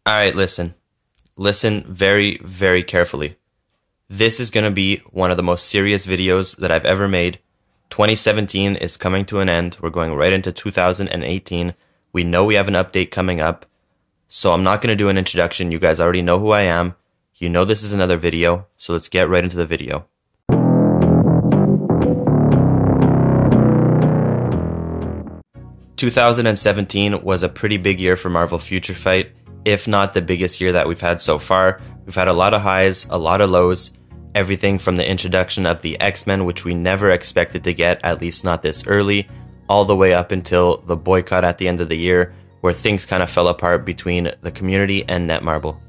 Alright, listen. Listen very, very carefully. This is going to be one of the most serious videos that I've ever made. 2017 is coming to an end. We're going right into 2018. We know we have an update coming up. So I'm not going to do an introduction. You guys already know who I am. You know this is another video. So let's get right into the video. "2017 was a pretty big year for Marvel Future Fight, if not the biggest year that we've had so far. We've had a lot of highs, a lot of lows, everything from the introduction of the X-Men, which we never expected to get, at least not this early, all the way up until the boycott at the end of the year, where things kind of fell apart between the community and Netmarble.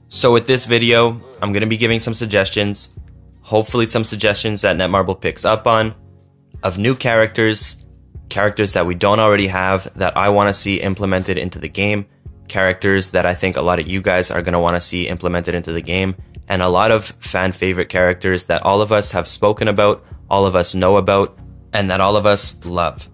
So with this video, I'm going to be giving some suggestions, hopefully some suggestions that Netmarble picks up on, of new characters that we don't already have that I want to see implemented into the game, characters that I think a lot of you guys are going to want to see implemented into the game, and a lot of fan favorite characters that all of us have spoken about, all of us know about, and that all of us love.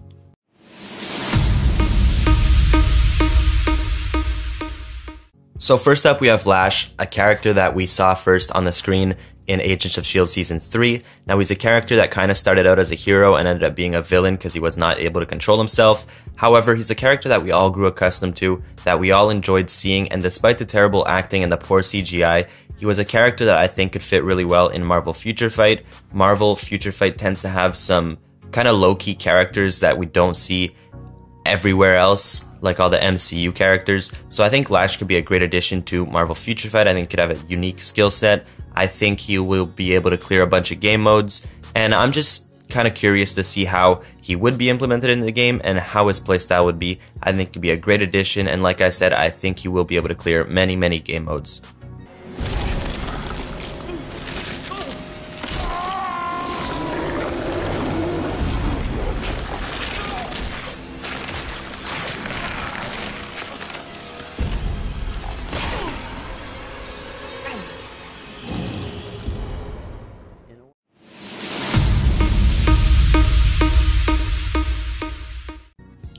So first up we have Lash, a character that we saw first on the screen in Agents of S.H.I.E.L.D. Season 3. Now he's a character that kind of started out as a hero and ended up being a villain because he was not able to control himself. However, he's a character that we all grew accustomed to, that we all enjoyed seeing, and despite the terrible acting and the poor CGI, he was a character that I think could fit really well in Marvel Future Fight. Marvel Future Fight tends to have some kind of low-key characters that we don't see everywhere else, like all the MCU characters. So I think Lash could be a great addition to Marvel Future Fight. I think he could have a unique skill set. I think he will be able to clear a bunch of game modes, and I'm just kind of curious to see how he would be implemented in the game and how his playstyle would be. I think it could be a great addition, and like I said, I think he will be able to clear many, many game modes.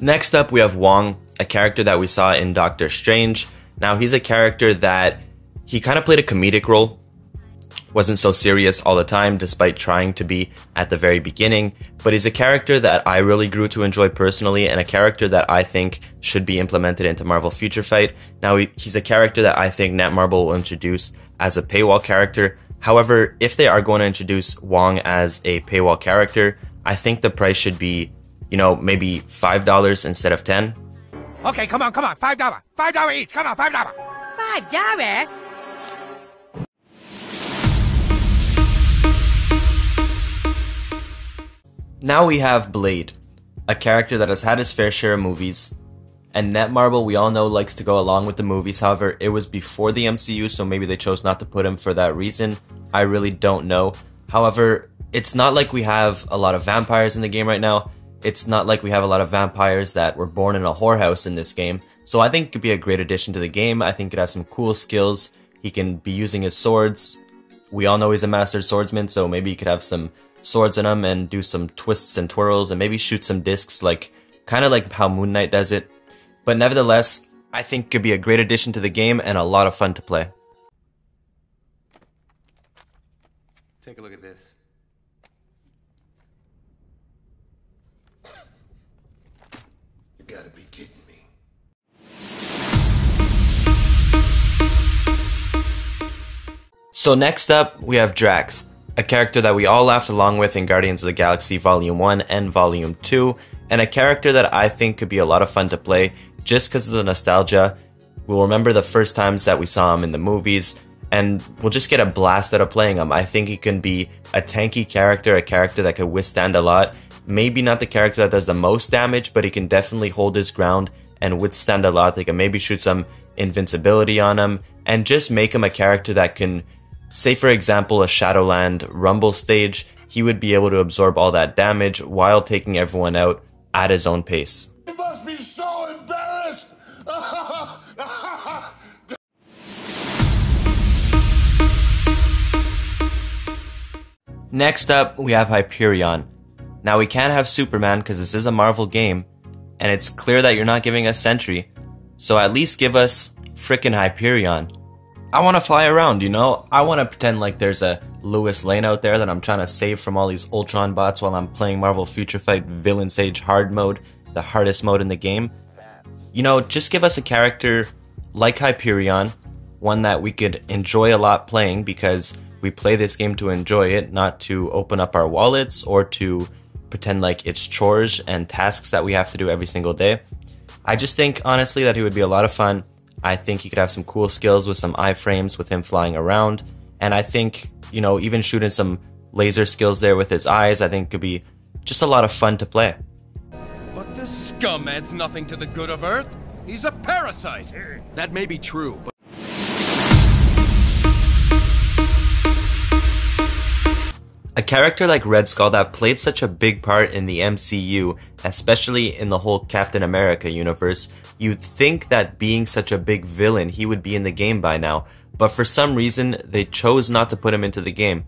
Next up, we have Wong, a character that we saw in Doctor Strange. Now, he's a character that he kind of played a comedic role, wasn't so serious all the time, despite trying to be at the very beginning, but he's a character that I really grew to enjoy personally, and a character that I think should be implemented into Marvel Future Fight. Now, he's a character that I think Netmarble will introduce as a paywall character. However, if they are going to introduce Wong as a paywall character, I think the price should be, you know, maybe $5 instead of $10. Okay, come on, $5. $5 each, come on, $5. $5? Now we have Blade, a character that has had his fair share of movies, and Netmarble, we all know, likes to go along with the movies. However, it was before the MCU, so maybe they chose not to put him for that reason. I really don't know. However, it's not like we have a lot of vampires in the game right now. It's not like we have a lot of vampires that were born in a whorehouse in this game. So I think it could be a great addition to the game. I think it could have some cool skills. He can be using his swords. We all know he's a master swordsman, so maybe he could have some swords in him and do some twists and twirls and maybe shoot some discs, like kind of like how Moon Knight does it. But nevertheless, I think it could be a great addition to the game and a lot of fun to play. Take a look at this. You gotta be kidding me. So next up, we have Drax, a character that we all laughed along with in Guardians of the Galaxy Volume 1 and Volume 2, and a character that I think could be a lot of fun to play just because of the nostalgia. We'll remember the first times that we saw him in the movies, and we'll just get a blast out of playing him. I think he can be a tanky character, a character that could withstand a lot. Maybe not the character that does the most damage, but he can definitely hold his ground and withstand a lot. They can maybe shoot some invincibility on him and just make him a character that can, say for example, a Shadowland Rumble stage, he would be able to absorb all that damage while taking everyone out at his own pace. You must be so embarrassed! Next up, we have Hyperion. Now, we can't have Superman because this is a Marvel game, and it's clear that you're not giving us Sentry, so at least give us frickin' Hyperion. I want to fly around, you know? I want to pretend like there's a Lewis Lane out there that I'm trying to save from all these Ultron bots while I'm playing Marvel Future Fight Villain Sage Hard Mode, the hardest mode in the game. You know, just give us a character like Hyperion, one that we could enjoy a lot playing because we play this game to enjoy it, not to open up our wallets or to pretend like it's chores and tasks that we have to do every single day. I just think, honestly, that he would be a lot of fun. I think he could have some cool skills with some iframes with him flying around. And I think, you know, even shooting some laser skills there with his eyes, I think could be just a lot of fun to play. But this scum adds nothing to the good of Earth. He's a parasite. That may be true, but a character like Red Skull that played such a big part in the MCU, especially in the whole Captain America universe, you'd think that being such a big villain, he would be in the game by now. But for some reason, they chose not to put him into the game.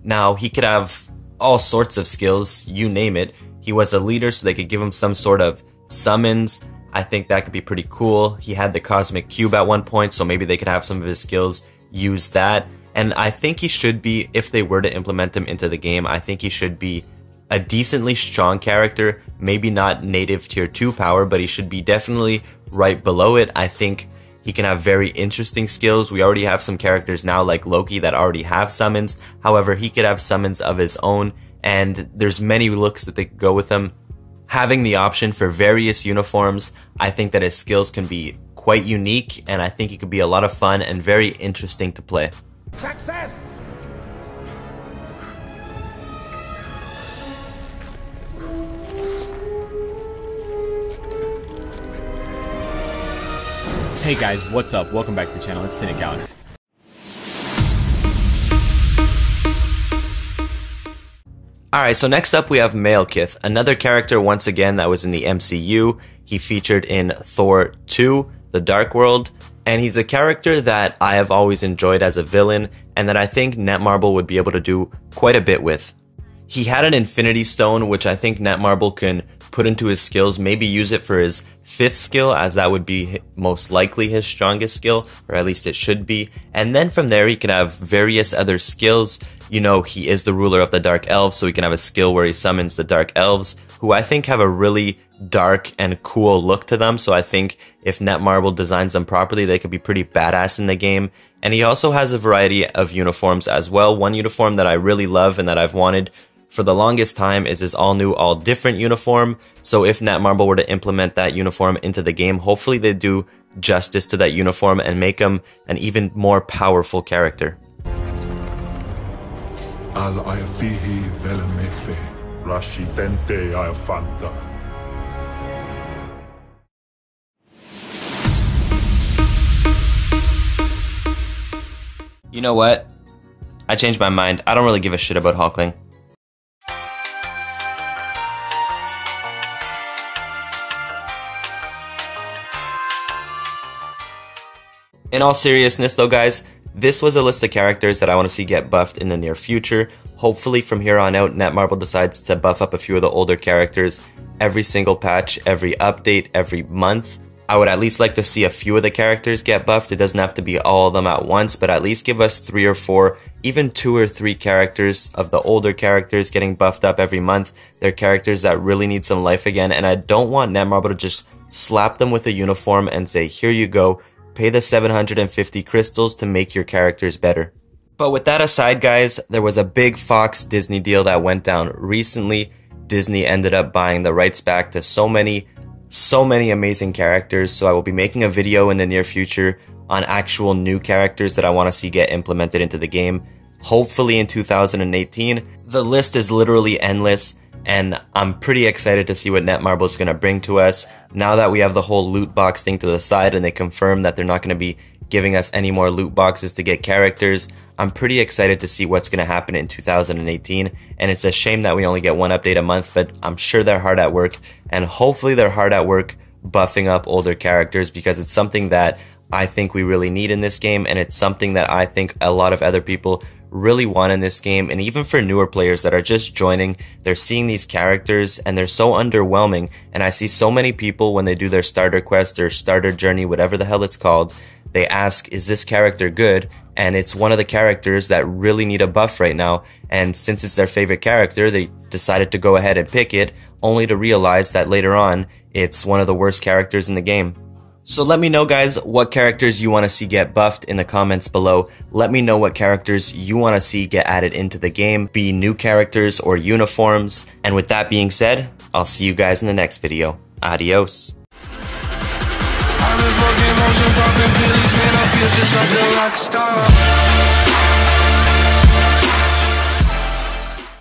Now, he could have all sorts of skills, you name it. He was a leader, so they could give him some sort of summons. I think that could be pretty cool. He had the Cosmic Cube at one point, so maybe they could have some of his skills use that. And I think he should be, if they were to implement him into the game, I think he should be a decently strong character. Maybe not native tier 2 power, but he should be definitely right below it. I think he can have very interesting skills. We already have some characters now like Loki that already have summons. However, he could have summons of his own, and there's many looks that they could go with him. Having the option for various uniforms, I think that his skills can be quite unique, and I think he could be a lot of fun and very interesting to play. Success! Hey guys, what's up? Welcome back to the channel. It's Cynic Alex. Alright, so next up we have Malekith, another character once again that was in the MCU. He featured in Thor 2, The Dark World, and he's a character that I have always enjoyed as a villain, and that I think Netmarble would be able to do quite a bit with. He had an Infinity Stone, which I think Netmarble can put into his skills, maybe use it for his 5th skill, as that would be most likely his strongest skill, or at least it should be. And then from there he can have various other skills. You know, he is the ruler of the Dark Elves, so he can have a skill where he summons the Dark Elves, who I think have a really dark and cool look to them. So I think if Netmarble designs them properly, they could be pretty badass in the game. And he also has a variety of uniforms as well. One uniform that I really love and that I've wanted for the longest time is his all new, all different uniform. So if Netmarble were to implement that uniform into the game, hopefully they do justice to that uniform and make him an even more powerful character. Al-Ayafihi Velamefe, Rashidente Ayafanta. You know what? I changed my mind. I don't really give a shit about Hulkling. In all seriousness though guys, this was a list of characters that I want to see get buffed in the near future. Hopefully from here on out, Netmarble decides to buff up a few of the older characters every single patch, every update, every month. I would at least like to see a few of the characters get buffed. It doesn't have to be all of them at once, but at least give us 3 or 4, even 2 or 3 characters of the older characters getting buffed up every month. They're characters that really need some life again, and I don't want Netmarble to just slap them with a uniform and say, here you go, pay the 750 crystals to make your characters better. But with that aside guys, there was a big Fox Disney deal that went down recently. Disney ended up buying the rights back to so many amazing characters, so I will be making a video in the near future on actual new characters that I want to see get implemented into the game, hopefully in 2018. The list is literally endless, and I'm pretty excited to see what Netmarble is going to bring to us. Now that we have the whole loot box thing to the side and they confirm that they're not going to be giving us any more loot boxes to get characters, I'm pretty excited to see what's going to happen in 2018, and it's a shame that we only get one update a month, but I'm sure they're hard at work, and hopefully they're hard at work buffing up older characters, because it's something that I think we really need in this game, and it's something that I think a lot of other people really want in this game. And even for newer players that are just joining, they're seeing these characters and they're so underwhelming. And I see so many people when they do their starter quest or starter journey, whatever the hell it's called, they ask, is this character good? And it's one of the characters that really need a buff right now. And since it's their favorite character, they decided to go ahead and pick it, only to realize that later on, it's one of the worst characters in the game. So let me know, guys, what characters you want to see get buffed in the comments below. Let me know what characters you want to see get added into the game, be new characters or uniforms. And with that being said, I'll see you guys in the next video. Adios. I've been fucking motion, popping pills, man, I feel just like a rock star.